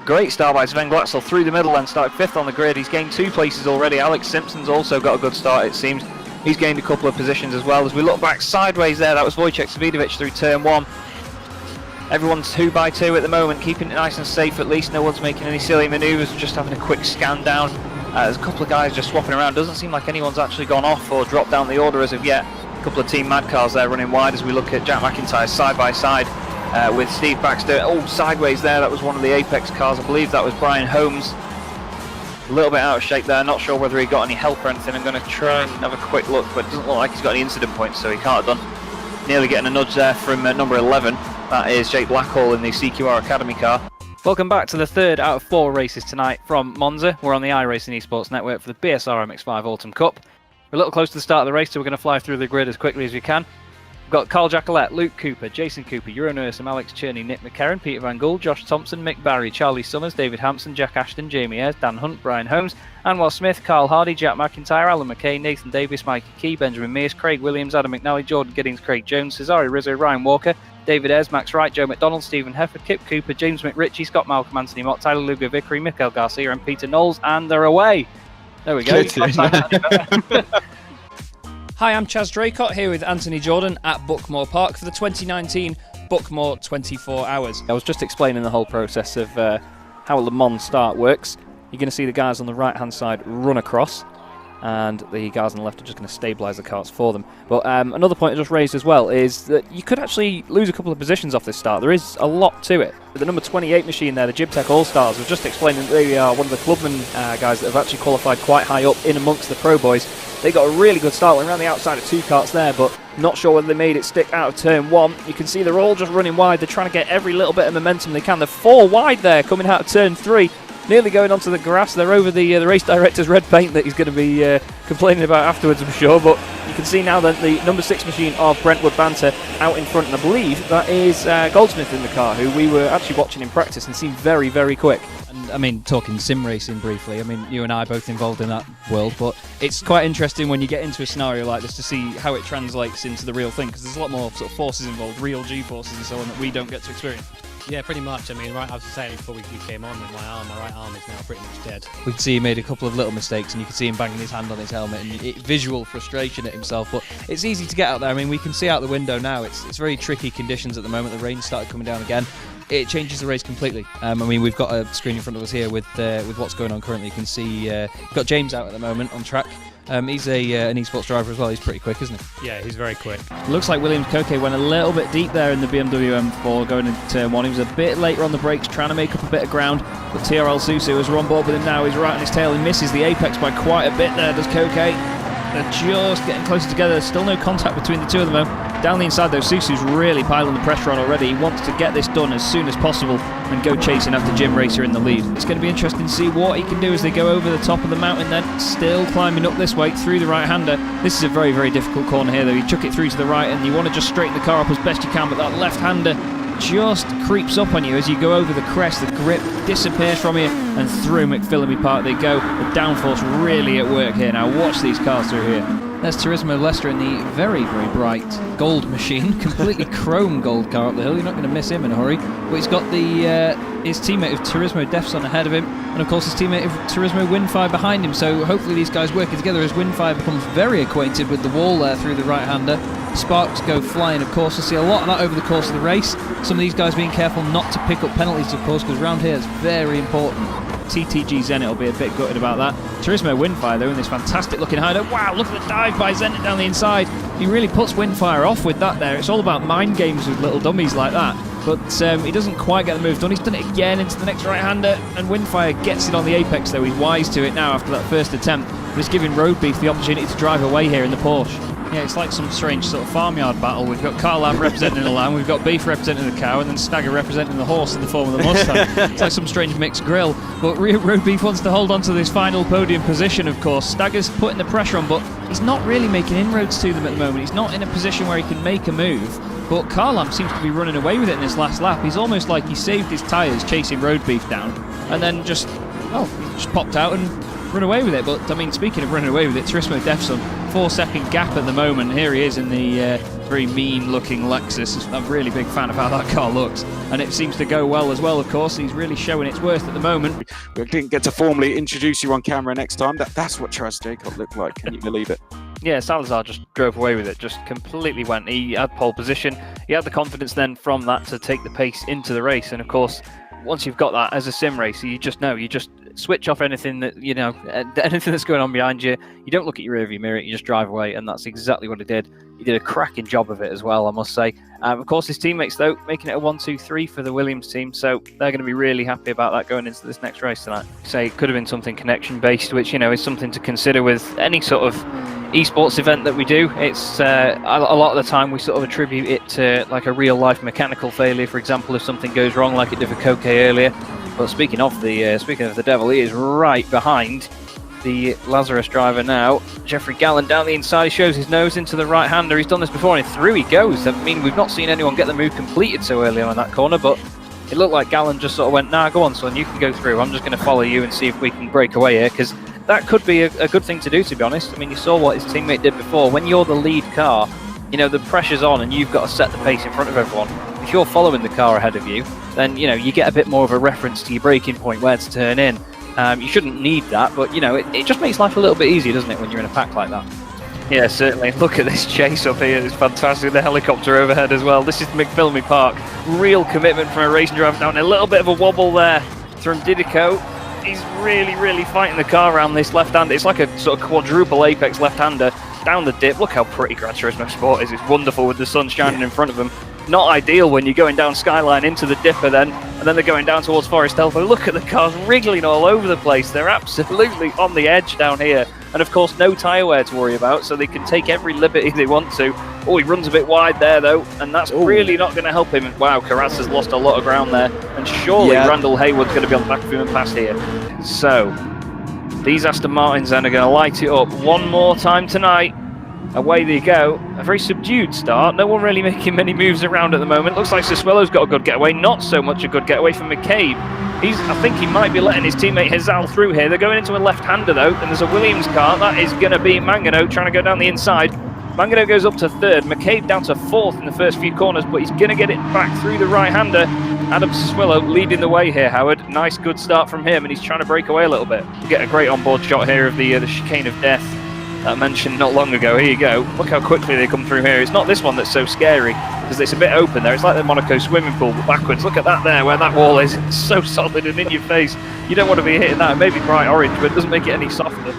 Great start by Sven Glatzel through the middle and started 5th on the grid. He's gained 2 places already. Alex Simpson's also got a good start, it seems. He's gained a couple of positions as well. As we look back sideways there, that was Wojciech Savidovic through turn 1. Everyone's 2 by 2 at the moment, keeping it nice and safe at least. No one's making any silly manoeuvres, just having a quick scan down. There's a couple of guys just swapping around. Doesn't seem like anyone's actually gone off or dropped down the order as of yet. A couple of Team Mad cars there running wide as we look at Jack McIntyre side by side with Steve Baxter. Oh, sideways there, that was one of the Apex cars. I believe that was Brian Holmes. A little bit out of shape there, not sure whether he got any help or anything. I'm going to try and have a quick look, but it doesn't look like he's got any incident points, so he can't have done. Nearly getting a nudge there from number 11. That is Jake Blackhall in the CQR Academy car. Welcome back to the 3rd out of 4 races tonight from Monza. We're on the iRacing Esports Network for the BSR MX-5 Autumn Cup. We're a little close to the start of the race, so we're going to fly through the grid as quickly as we can. We've got Carl Jacquelet, Luke Cooper, Jason Cooper, Euro Nursum, Alex Cherney, Nick McCarron, Peter Van Gool, Josh Thompson, Mick Barry, Charlie Summers, David Hampson, Jack Ashton, Jamie Ayres, Dan Hunt, Brian Holmes, Anwar Smith, Carl Hardy, Jack McIntyre, Alan McKay, Nathan Davis, Mikey Key, Benjamin Mears, Craig Williams, Adam McNally, Jordan Giddings, Craig Jones, Cesare Rizzo, Ryan Walker, David Ayres, Max Wright, Joe McDonald, Stephen Hefford, Kip Cooper, James McRitchie, Scott Malcolm, Anthony Mott, Tyler Lugo Vickery, Mikael Garcia and Peter Knowles, and they're away. There we go. Hi, I'm Chaz Draycott here with Anthony Jordan at Buckmore Park for the 2019 Buckmore 24 Hours. I was just explaining the whole process of how a Le Mans start works. You're going to see the guys on the right hand side run across, and the guys on the left are just going to stabilise the carts for them. But another point I just raised as well is that you could actually lose a couple of positions off this start. There is a lot to it. The number 28 machine there, the Jibtech All-Stars, was just explaining that they are one of the Clubman guys that have actually qualified quite high up in amongst the Pro Boys. They got a really good start, went around the outside of 2 carts there, but not sure whether they made it stick out of turn 1. You can see they're all just running wide. They're trying to get every little bit of momentum they can. They're 4 wide there coming out of turn 3. Nearly going onto the grass. They're over the race director's red paint that he's going to be complaining about afterwards, I'm sure. But you can see now that the number 6 machine of Brentwood Banter out in front, and I believe that is Goldsmith in the car, who we were actually watching in practice and seemed very, very quick. And I mean, talking sim racing briefly, I mean, you and I are both involved in that world, but it's quite interesting when you get into a scenario like this to see how it translates into the real thing, because there's a lot more sort of forces involved, real G-forces and so on, that we don't get to experience. Yeah, pretty much. I mean, right, I was saying before we came on that my right arm is now pretty much dead. We could see he made a couple of little mistakes, and you could see him banging his hand on his helmet, and visual frustration at himself. But it's easy to get out there. I mean, we can see out the window now. It's very tricky conditions at the moment. The rain started coming down again. It changes the race completely. I mean, we've got a screen in front of us here with what's going on currently. You can see we've got James out at the moment on track. He's an esports driver as well. He's pretty quick, isn't he? Yeah, he's very quick. Looks like Williams Koke went a little bit deep there in the BMW M4 going into turn 1. He was a bit later on the brakes, trying to make up a bit of ground. But TRL Susu is on board with him now. He's right on his tail. He misses the apex by quite a bit there, does Koke. They're just getting closer together. There's still no contact between the two of them, though. Down the inside, though, Susu's really piling the pressure on already. He wants to get this done as soon as possible and go chasing after Jim Racer in the lead. It's going to be interesting to see what he can do as they go over the top of the mountain then. Still climbing up this way through the right-hander. This is a very, very difficult corner here, though. You chuck it through to the right and you want to just straighten the car up as best you can, but that left-hander just creeps up on you as you go over the crest. The grip disappears from you, and through McPhillamy Park they go. The downforce really at work here. Now watch these cars through here. There's Turismo Leicester in the very, very bright gold machine, completely chrome gold car up the hill. You're not going to miss him in a hurry. But he's got the his teammate of Turismo Defson ahead of him, and of course his teammate of Turismo Windfire behind him. So hopefully these guys working together as Windfire becomes very acquainted with the wall there through the right-hander. Sparks go flying, of course. We'll see a lot of that over the course of the race. Some of these guys being careful not to pick up penalties, of course, because round here it's very important. TTG Zenit will be a bit gutted about that. Turismo Windfire, though, in this fantastic looking hideout. Wow, look at the dive by Zenit down the inside. He really puts Windfire off with that there. It's all about mind games with little dummies like that. But he doesn't quite get the move done. He's done it again into the next right-hander, and Windfire gets it on the apex, though. He's wise to it now after that first attempt. But it's giving Road Beef the opportunity to drive away here in the Porsche. Yeah, it's like some strange sort of farmyard battle. We've got Carl Lamb representing the lamb, we've got Beef representing the cow, and then Stagger representing the horse in the form of the Mustang. It's like some strange mixed grill. But Road Beef wants to hold on to this final podium position, of course. Stagger's putting the pressure on, but he's not really making inroads to them at the moment. He's not in a position where he can make a move. But Carl Lamb seems to be running away with it in this last lap. He's almost like he saved his tyres chasing Road Beef down, and then just popped out and run away with it. But I mean, speaking of running away with it, Turismo Defson 4-second gap at the moment. Here he is in the very mean-looking Lexus. I'm a really big fan of how that car looks, and it seems to go well as well, of course. He's really showing its worth at the moment. We didn't get to formally introduce you on camera next time. That's what Chaz Jacob looked like. Can you believe it? Yeah, Salazar just drove away with it, just completely went. He had pole position. He had the confidence then from that to take the pace into the race. And of course, once you've got that as a sim racer, you just know, you just switch off anything that, you know, anything that's going on behind you. You don't look at your rearview mirror, you just drive away. And that's exactly what he did. He did a cracking job of it as well, I must say. Of course, his teammates, though, making it a 1-2-3 for the Williams team. So they're going to be really happy about that going into this next race tonight. Say it could have been something connection-based, which, you know, is something to consider with any sort of esports event that we do. It's a lot of the time we sort of attribute it to like a real-life mechanical failure, for example, if something goes wrong, like it did for Koke earlier. But speaking of the devil, he is right behind the Lazarus driver now. Jeffrey Gallen down the inside, he shows his nose into the right-hander. He's done this before, and through he goes. I mean, we've not seen anyone get the move completed so early on in that corner, but it looked like Gallen just sort of went, nah, go on, son, you can go through. I'm just going to follow you and see if we can break away here, because that could be a good thing to do, to be honest. I mean, you saw what his teammate did before. When you're the lead car, you know, the pressure's on and you've got to set the pace in front of everyone. If you're following the car ahead of you, then, you know, you get a bit more of a reference to your braking point, where to turn in. You shouldn't need that, but, you know, it just makes life a little bit easier, doesn't it, when you're in a pack like that? Yeah, certainly. Look at this chase up here. It's fantastic. The helicopter overhead as well. This is McPhilmy Park. Real commitment from a racing driver down. A little bit of a wobble there from Didico. He's really fighting the car around this left-hander. It's like a sort of quadruple apex left-hander down the dip. Look how pretty Gran Turismo Sport is. It's wonderful with the sun shining in front of them. Not ideal when you're going down Skyline into the dipper then, and then they're going down towards Forest Elbow. Look at the cars wriggling all over the place. They're absolutely on the edge down here. And of course, no tyre wear to worry about, so they can take every liberty they want to. Oh, he runs a bit wide there, though, and that's really not going to help him. Wow, Carras has lost a lot of ground there, and surely Randall Haywood's going to be on the back of him and past here. So, these Aston Martins then are going to light it up one more time tonight. Away they go. A very subdued start. No one really making many moves around at the moment. Looks like Siswello's got a good getaway. Not so much a good getaway from McCabe. I think he might be letting his teammate Hazal through here. They're going into a left-hander though, and there's a Williams car. That is going to be Mangano trying to go down the inside. Mangano goes up to third. McCabe down to fourth in the first few corners, but he's going to get it back through the right-hander. Adam Siswello leading the way here, Howard. Nice, good start from him, and he's trying to break away a little bit. Get a great onboard shot here of the chicane of death that I mentioned not long ago. Here you go. Look how quickly they come through here. It's not this one that's so scary, because it's a bit open there. It's like the Monaco swimming pool, but backwards. Look at that there, where that wall is. It's so solid and in your face. You don't want to be hitting that. It may be bright orange, but it doesn't make it any softer.